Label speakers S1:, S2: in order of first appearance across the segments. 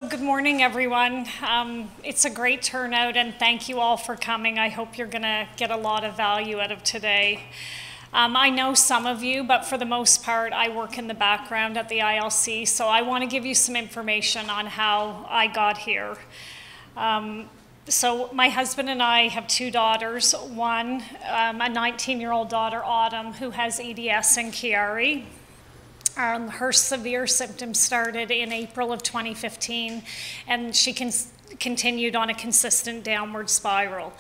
S1: Good morning, everyone. It's a great turnout, and thank you all for coming. I hope you're going to get a lot of value out of today. I know some of you, but for the most part, I work in the background at the ILC, so I want to give you some information on how I got here. So my husband and I have two daughters. One, a 19-year-old daughter, Autumn, who has EDS and Chiari. Her severe symptoms started in April of 2015, and she continued on a consistent downward spiral.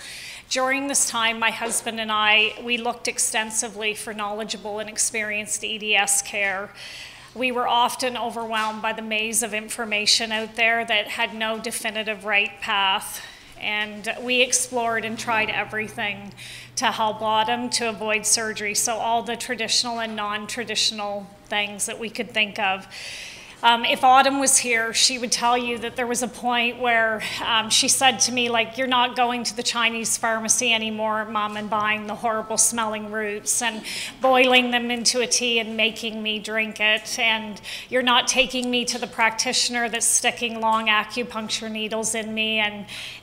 S1: During this time, my husband and we looked extensively for knowledgeable and experienced EDS care. We were often overwhelmed by the maze of information out there that had no definitive right path. And we explored and tried everything to help Autumn to avoid surgery, so all the traditional and non-traditional things that we could think of. If Autumn was here, she would tell you that there was a point where she said to me, like, "You're not going to the Chinese pharmacy anymore, Mom, and buying the horrible smelling roots and boiling them into a tea and making me drink it. And you're not taking me to the practitioner that's sticking long acupuncture needles in me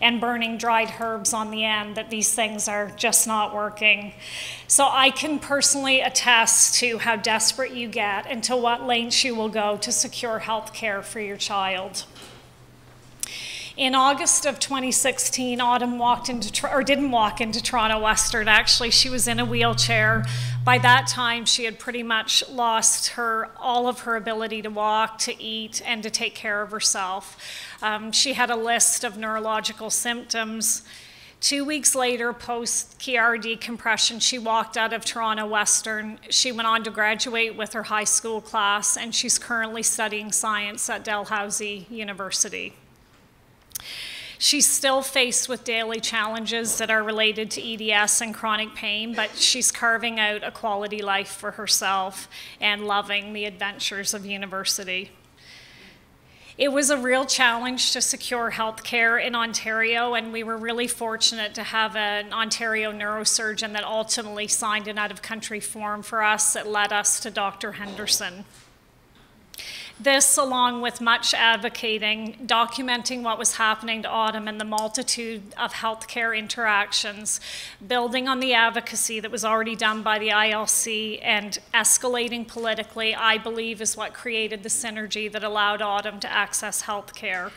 S1: and burning dried herbs on the end, that these things are just not working." So I can personally attest to how desperate you get and to what lengths you will go to secure health care for your child. In August of 2016, Autumn didn't walk into Toronto Western. Actually, she was in a wheelchair. By that time, she had pretty much lost all of her ability to walk, to eat, and to take care of herself. She had a list of neurological symptoms. 2 weeks later, post-Chiari decompression, she walked out of Toronto Western. She went on to graduate with her high school class, and she's currently studying science at Dalhousie University. She's still faced with daily challenges that are related to EDS and chronic pain, but she's carving out a quality life for herself and loving the adventures of university. It was a real challenge to secure health care in Ontario, and we were really fortunate to have an Ontario neurosurgeon that ultimately signed an out-of-country form for us that led us to Dr. Henderson. This, along with much advocating, documenting what was happening to Autumn and the multitude of healthcare interactions, building on the advocacy that was already done by the ILC and escalating politically, I believe is what created the synergy that allowed Autumn to access healthcare.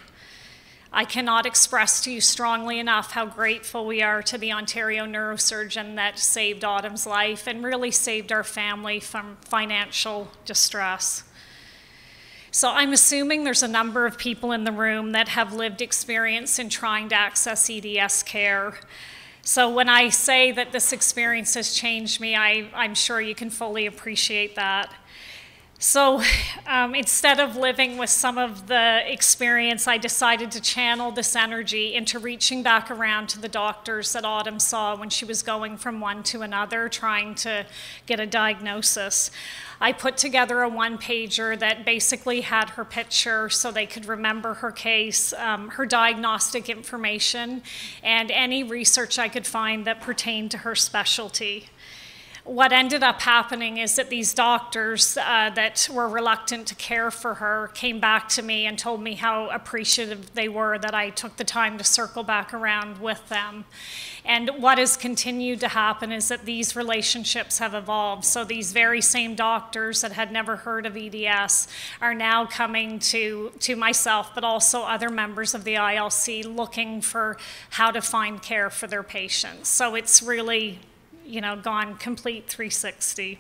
S1: I cannot express to you strongly enough how grateful we are to the Ontario neurosurgeon that saved Autumn's life and really saved our family from financial distress. So I'm assuming there's a number of people in the room that have lived experience in trying to access EDS care. So when I say that this experience has changed me, I'm sure you can fully appreciate that. So instead of living with some of the experience, I decided to channel this energy into reaching back around to the doctors that Autumn saw when she was going from one to another, trying to get a diagnosis. I put together a one-pager that basically had her picture so they could remember her case, her diagnostic information, and any research I could find that pertained to her specialty. What ended up happening is that these doctors that were reluctant to care for her came back to me and told me how appreciative they were that I took the time to circle back around with them. And what has continued to happen is that these relationships have evolved. So these very same doctors that had never heard of EDS are now coming to myself, but also other members of the ILC, looking for how to find care for their patients. So it's really, gone complete 360.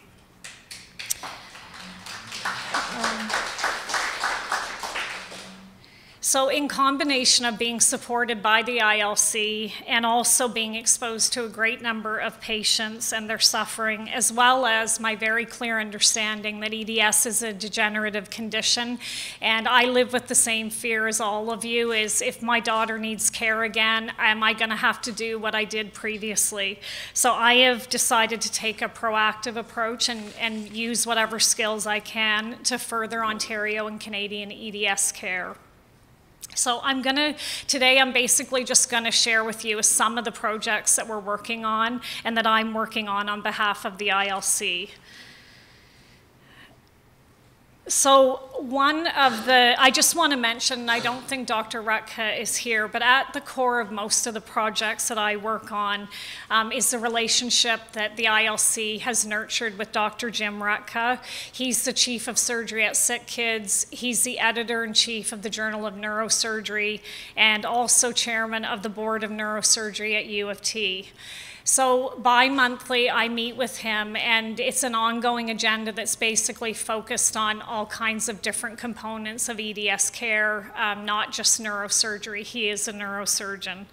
S1: So in combination of being supported by the ILC and also being exposed to a great number of patients and their suffering, as well as my very clear understanding that EDS is a degenerative condition, and I live with the same fear as all of you, is if my daughter needs care again, am I going to have to do what I did previously? So I have decided to take a proactive approach and use whatever skills I can to further Ontario and Canadian EDS care. So today I'm basically just going to share with you some of the projects that we're working on and that I'm working on behalf of the ILC. So I just want to mention, and I don't think Dr. Rutka is here, but at the core of most of the projects that I work on is the relationship that the ILC has nurtured with Dr. Jim Rutka. He's the chief of surgery at Sick Kids. He's the editor-in-chief of the Journal of Neurosurgery and also chairman of the board of neurosurgery at U of T. So bi-monthly, I meet with him, and it's an ongoing agenda that's basically focused on all kinds of different components of EDS care, not just neurosurgery. He is a neurosurgeon.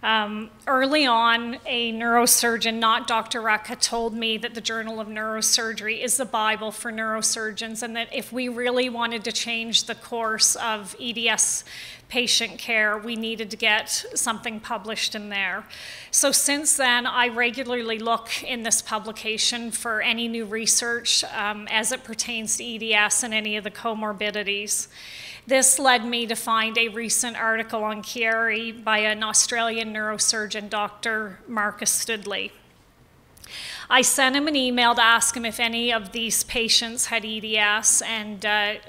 S1: Early on, a neurosurgeon, not Dr. Rutka, told me that the Journal of Neurosurgery is the Bible for neurosurgeons, and that if we really wanted to change the course of EDS patient care, we needed to get something published in there. So since then, I regularly look in this publication for any new research as it pertains to EDS and any of the comorbidities. This led me to find a recent article on Chiari by an Australian neurosurgeon, Dr. Marcus Studley. I sent him an email to ask him if any of these patients had EDS, and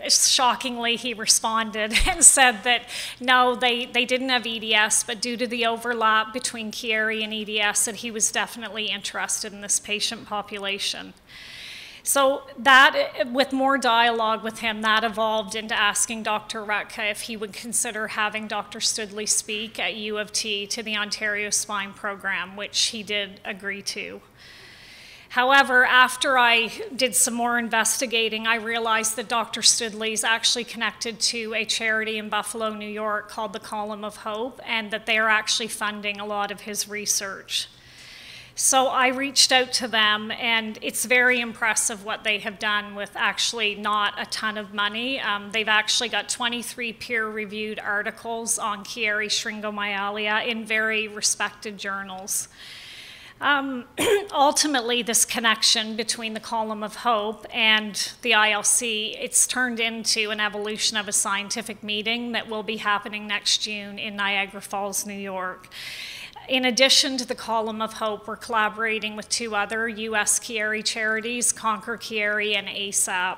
S1: shockingly he responded and said that no, they didn't have EDS, but due to the overlap between Chiari and EDS, that he was definitely interested in this patient population. So that, with more dialogue with him, that evolved into asking Dr. Rutka if he would consider having Dr. Studley speak at U of T to the Ontario Spine Program, which he did agree to. However, after I did some more investigating, I realized that Dr. Studley is actually connected to a charity in Buffalo, New York called the Column of Hope, and that they are actually funding a lot of his research. So I reached out to them, and it's very impressive what they have done with actually not a ton of money. They've actually got 23 peer-reviewed articles on Chiari shringomyalgia in very respected journals. Ultimately, this connection between the Column of Hope and the ILC, it's turned into an evolution of a scientific meeting that will be happening next June in Niagara Falls, New York. In addition to the Column of Hope, we're collaborating with two other US Chiari charities, Conquer Chiari and ASAP.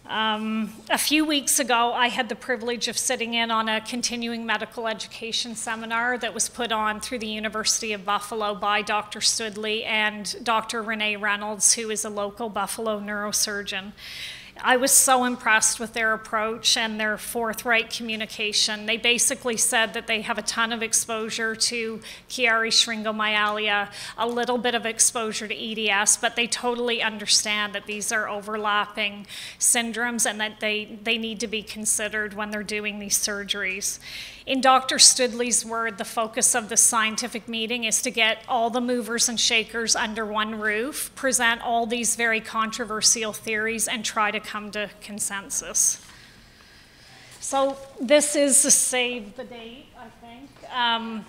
S1: A few weeks ago, I had the privilege of sitting in on a continuing medical education seminar that was put on through the University of Buffalo by Dr. Studley and Dr. Renee Reynolds, who is a local Buffalo neurosurgeon. I was so impressed with their approach and their forthright communication. They basically said that they have a ton of exposure to Chiari shringomyalgia, a little bit of exposure to EDS, but they totally understand that these are overlapping syndromes and that they need to be considered when they're doing these surgeries. In Dr. Studley's word, the focus of the scientific meeting is to get all the movers and shakers under one roof, present all these very controversial theories, and try to come to consensus. So this is the save the date, I think.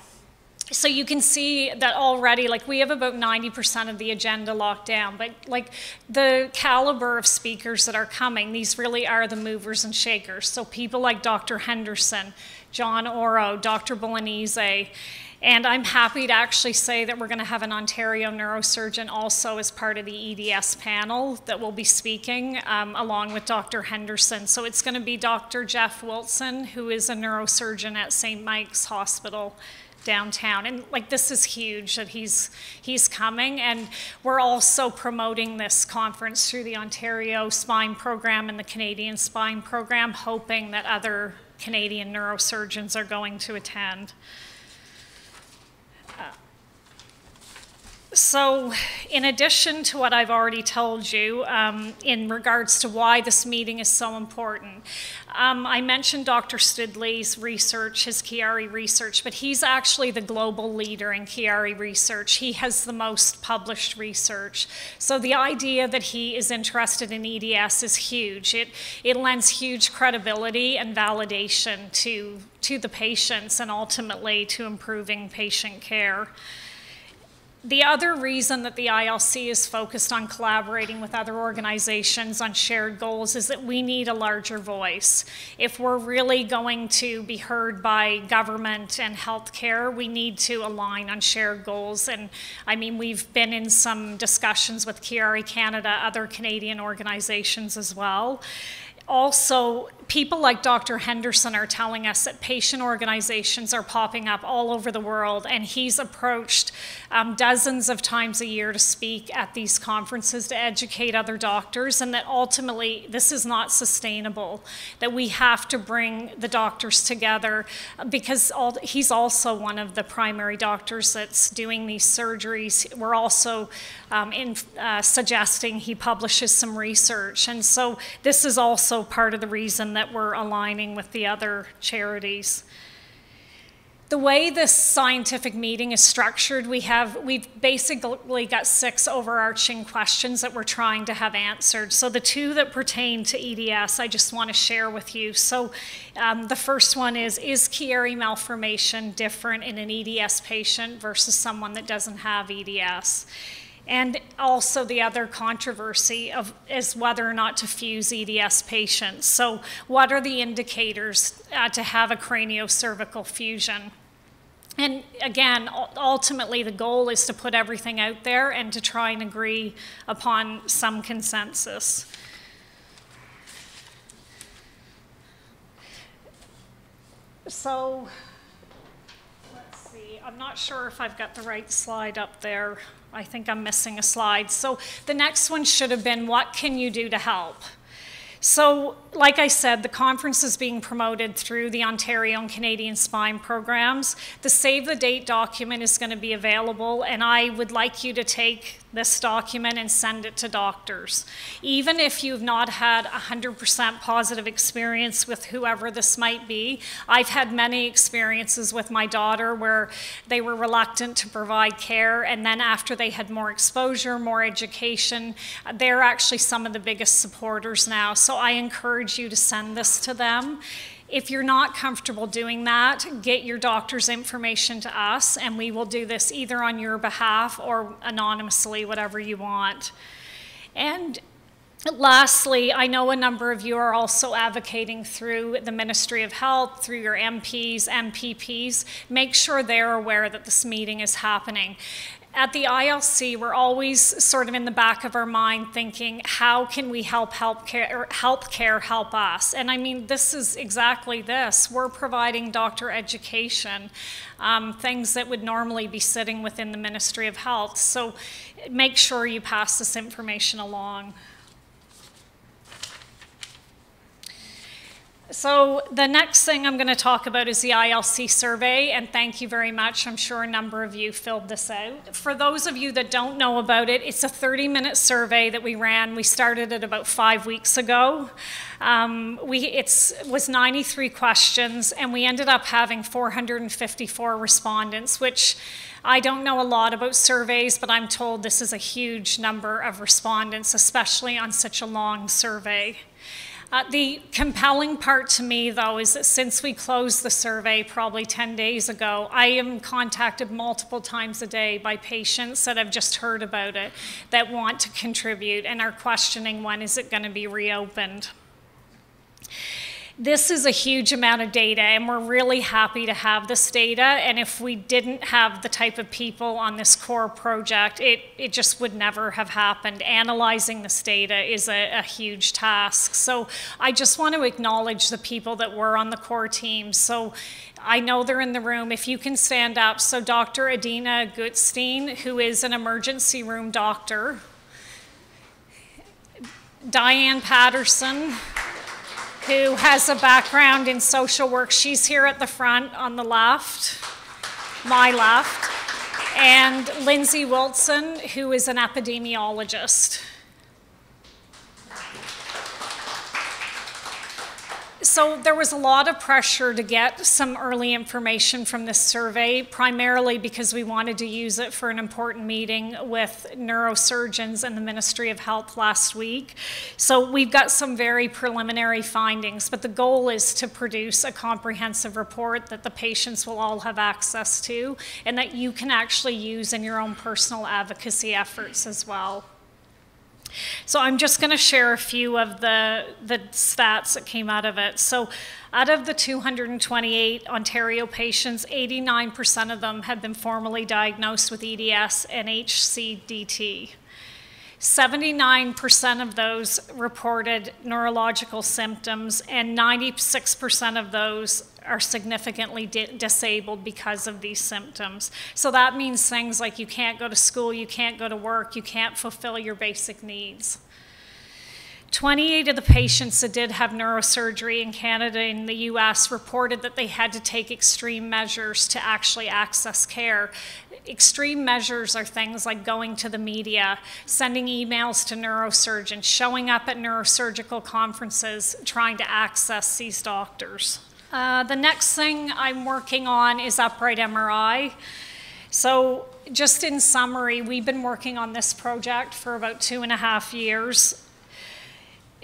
S1: So you can see that already, like, we have about 90% of the agenda locked down, but like the caliber of speakers that are coming, these really are the movers and shakers. So people like Dr. Henderson, John Oro, Dr. Bolognese, and I'm happy to actually say that we're going to have an Ontario neurosurgeon also as part of the EDS panel that will be speaking along with Dr. Henderson. So it's going to be Dr. Jeff Wilson, who is a neurosurgeon at St. Mike's Hospital downtown, and like, this is huge that he's coming, and we're also promoting this conference through the Ontario Spine Program and the Canadian Spine Program, hoping that other Canadian neurosurgeons are going to attend. So in addition to what I've already told you in regards to why this meeting is so important, I mentioned Dr. Studley's research, his Chiari research, but he's actually the global leader in Chiari research. He has the most published research. So the idea that he is interested in EDS is huge. It lends huge credibility and validation to the patients and ultimately to improving patient care. The other reason that the ILC is focused on collaborating with other organizations on shared goals is that we need a larger voice. If we're really going to be heard by government and healthcare, we need to align on shared goals. And I mean, we've been in some discussions with Chiari Canada, other Canadian organizations as well. Also, people like Dr. Henderson are telling us that patient organizations are popping up all over the world, and he's approached dozens of times a year to speak at these conferences to educate other doctors, and that ultimately this is not sustainable, that we have to bring the doctors together, because he's also one of the primary doctors that's doing these surgeries. We're also suggesting he publishes some research, and so this is also part of the reason that we're aligning with the other charities. The way this scientific meeting is structured, we've basically got 6 overarching questions that we're trying to have answered. So the 2 that pertain to EDS, I just want to share with you. So the first one is Chiari malformation different in an EDS patient versus someone that doesn't have EDS? And also the other controversy is whether or not to fuse EDS patients. So what are the indicators to have a craniocervical fusion? And again, ultimately the goal is to put everything out there and to try and agree upon some consensus. So let's see, I'm not sure if I've got the right slide up there. I think I'm missing a slide. So the next one should have been, what can you do to help? So, like I said, the conference is being promoted through the Ontario and Canadian Spine programs. The Save the Date document is going to be available, and I would like you to take this document and send it to doctors. Even if you've not had 100% positive experience with whoever this might be, I've had many experiences with my daughter where they were reluctant to provide care, and then after they had more exposure, more education, they're actually some of the biggest supporters now. So I encourage you to send this to them. If you're not comfortable doing that, get your doctor's information to us, and we will do this either on your behalf or anonymously, whatever you want. And lastly, I know a number of you are also advocating through the Ministry of Health, through your MPs, MPPs. Make sure they're aware that this meeting is happening. At the ILC, we're always sort of in the back of our mind thinking, how can we help healthcare help us? And I mean, this is exactly this. We're providing doctor education, things that would normally be sitting within the Ministry of Health. So make sure you pass this information along. So the next thing I'm going to talk about is the ILC survey, and thank you very much. I'm sure a number of you filled this out. For those of you that don't know about it, it's a 30-minute survey that we ran. We started it about 5 weeks ago. It was 93 questions, and we ended up having 454 respondents, which I don't know a lot about surveys, but I'm told this is a huge number of respondents, especially on such a long survey. The compelling part to me, though, is that since we closed the survey probably 10 days ago, I am contacted multiple times a day by patients that have just heard about it, that want to contribute and are questioning when is it going to be reopened. This is a huge amount of data, and we're really happy to have this data. And if we didn't have the type of people on this core project, it just would never have happened. Analyzing this data is a huge task. So I just want to acknowledge the people that were on the core team. So I know they're in the room. If you can stand up. So Dr. Adina Gutstein, who is an emergency room doctor. Diane Patterson, who has a background in social work. She's here at the front on the left, my left. And Lindsay Wilson, who is an epidemiologist. So there was a lot of pressure to get some early information from this survey, primarily because we wanted to use it for an important meeting with neurosurgeons and the Ministry of Health last week. So we've got some very preliminary findings, but the goal is to produce a comprehensive report that the patients will all have access to and that you can actually use in your own personal advocacy efforts as well. So I'm just going to share a few of the stats that came out of it. So out of the 228 Ontario patients, 89% of them had been formally diagnosed with EDS and HCDT. 79% of those reported neurological symptoms, and 96% of those are significantly disabled because of these symptoms. So that means things like you can't go to school, you can't go to work, you can't fulfill your basic needs. 28 of the patients that did have neurosurgery in Canada and the US reported that they had to take extreme measures to actually access care. Extreme measures are things like going to the media, sending emails to neurosurgeons, showing up at neurosurgical conferences, trying to access these doctors. The next thing I'm working on is upright MRI. So just in summary, we've been working on this project for about 2.5 years.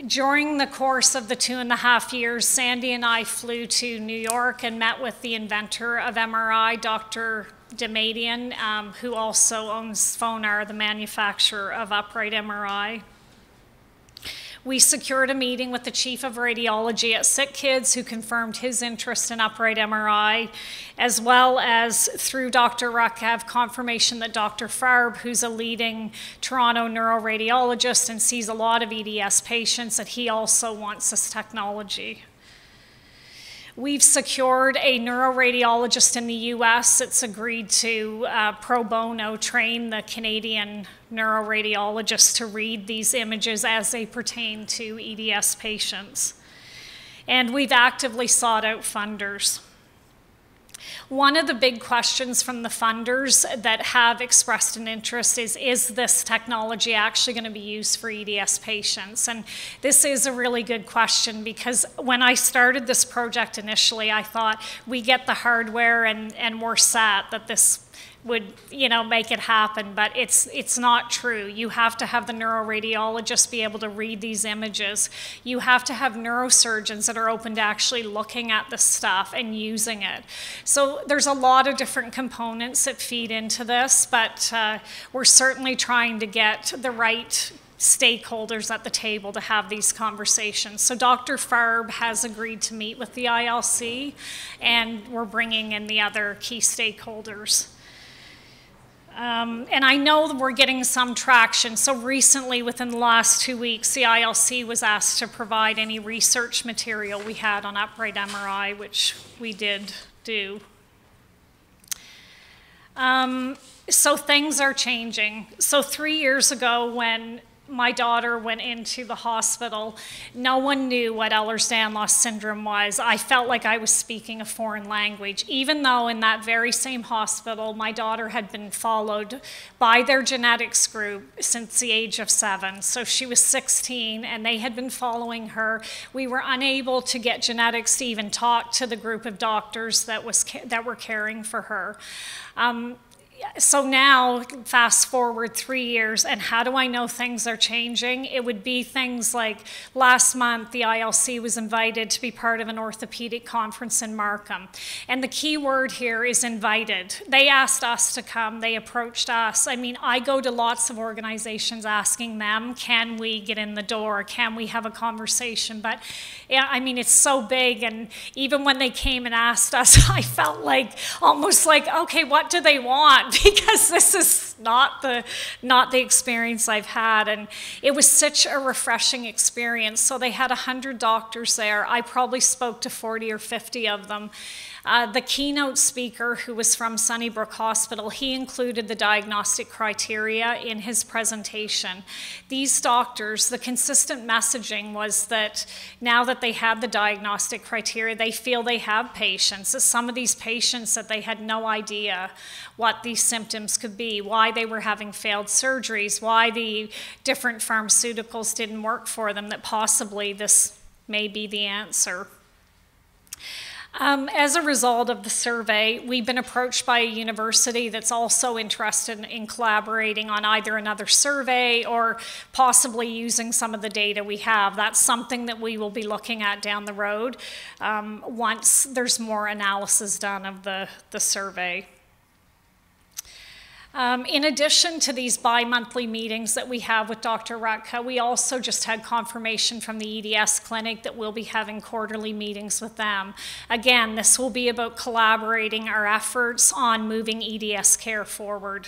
S1: During the course of the 2.5 years, Sandy and I flew to New York and met with the inventor of MRI, Dr. Demadian, who also owns Phonar, the manufacturer of upright MRI. We secured a meeting with the chief of radiology at Sick Kids, who confirmed his interest in upright MRI, as well as through Dr. Ruck have confirmation that Dr. Farb, who's a leading Toronto neuroradiologist and sees a lot of EDS patients, that he also wants this technology. We've secured a neuroradiologist in the US that's agreed to pro bono train the Canadian neuroradiologists to read these images as they pertain to EDS patients. And we've actively sought out funders. One of the big questions from the funders that have expressed an interest is this technology actually going to be used for EDS patients? And this is a really good question, because when I started this project initially, I thought we get the hardware and we're set, that this would, make it happen, but it's not true. You have to have the neuroradiologist be able to read these images. You have to have neurosurgeons that are open to actually looking at this stuff and using it. So there's a lot of different components that feed into this, but we're certainly trying to get the right stakeholders at the table to have these conversations. So Dr. Farb has agreed to meet with the ILC, and we're bringing in the other key stakeholders. And I know that we're getting some traction. So recently, within the last 2 weeks, the ILC was asked to provide any research material we had on upright MRI, which we did do. So things are changing. So 3 years ago, when my daughter went into the hospital, no one knew what Ehlers-Danlos syndrome was. I felt like I was speaking a foreign language, even though in that very same hospital, my daughter had been followed by their genetics group since the age of 7. So she was 16, and they had been following her. We were unable to get genetics to even talk to the group of doctors that were caring for her. So now, fast forward 3 years, and how do I know things are changing? It would be things like last month, the ILC was invited to be part of an orthopedic conference in Markham. And the key word here is invited. They asked us to come, they approached us. I mean, I go to lots of organizations asking them, can we get in the door? Can we have a conversation? But yeah, I mean, it's so big, and even when they came and asked us, I felt like, almost like, okay, what do they want? Because this is not the experience I've had, and it was such a refreshing experience. So they had 100 doctors there. I probably spoke to 40 or 50 of them. The keynote speaker, who was from Sunnybrook Hospital, he included the diagnostic criteria in his presentation. These doctors, the consistent messaging was that now that they had the diagnostic criteria, they feel they have patients. Some of these patients that they had no idea what these symptoms could be, why they were having failed surgeries, why the different pharmaceuticals didn't work for them, that possibly this may be the answer. As a result of the survey, we've been approached by a university that's also interested in collaborating on either another survey or possibly using some of the data we have. That's something that we will be looking at down the road once there's more analysis done of the survey. In addition to these bi-monthly meetings that we have with Dr. Rutka, we also just had confirmation from the EDS clinic that we'll be having quarterly meetings with them. Again, this will be about collaborating our efforts on moving EDS care forward.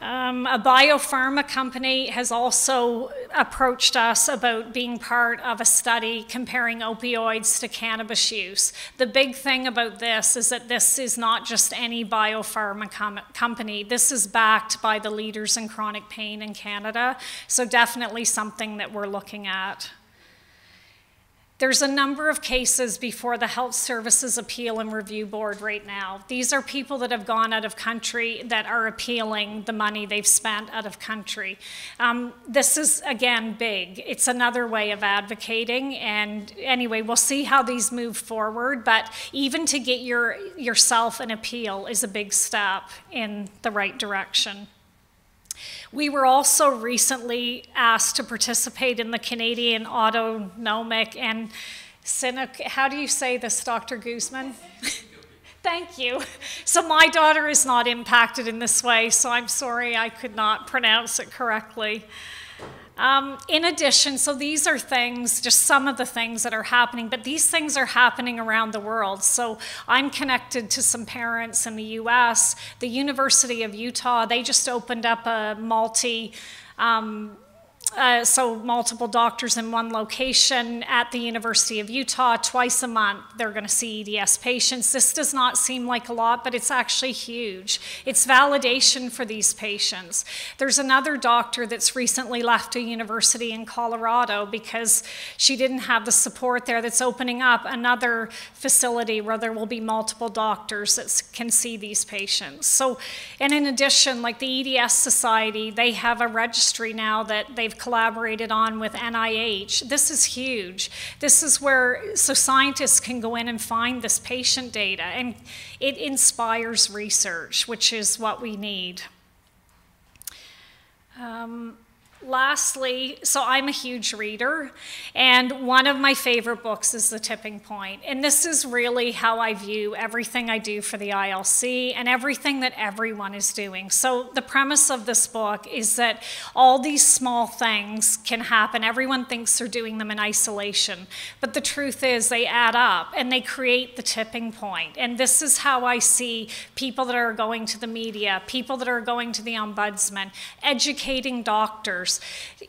S1: A biopharma company has also approached us about being part of a study comparing opioids to cannabis use. The big thing about this is that this is not just any biopharma company. This is backed by the leaders in chronic pain in Canada, so definitely something that we're looking at. There's a number of cases before the Health Services Appeal and Review Board right now. These are people that have gone out of country that are appealing the money they've spent out of country. This is, again, big. It's another way of advocating, and anyway, we'll see how these move forward, but even to get yourself an appeal is a big step in the right direction. We were also recently asked to participate in the Canadian Autonomic and how do you say this, Dr. Guzman? Thank you. So my daughter is not impacted in this way, so I'm sorry I could not pronounce it correctly. In addition, so these are things, just some of the things that are happening, but these things are happening around the world. So I'm connected to some parents in the US. The University of Utah, they just opened up a multiple doctors in one location at the University of Utah. Twice a month, they're going to see EDS patients. This does not seem like a lot, but it's actually huge. It's validation for these patients. There's another doctor that's recently left a university in Colorado because she didn't have the support there, that's opening up another facility where there will be multiple doctors that can see these patients. So, and in addition, like the EDS Society, they have a registry now that they've collaborated on with NIH. This is huge. This is where, so scientists can go in and find this patient data, and it inspires research, which is what we need. Lastly, so I'm a huge reader, and one of my favorite books is The Tipping Point. And this is really how I view everything I do for the ILC and everything that everyone is doing. So the premise of this book is that all these small things can happen. Everyone thinks they're doing them in isolation, but the truth is they add up and they create the tipping point. And this is how I see people that are going to the media, people that are going to the ombudsman, educating doctors.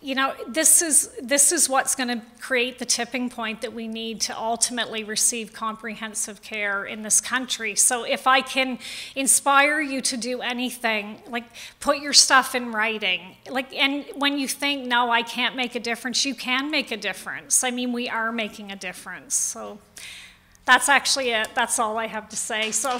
S1: You know, this is what's going to create the tipping point that we need to ultimately receive comprehensive care in this country. So if I can inspire you to do anything, like put your stuff in writing, like, and when you think, no, I can't make a difference, you can make a difference. I mean, we are making a difference. So that's actually it. That's all I have to say. So.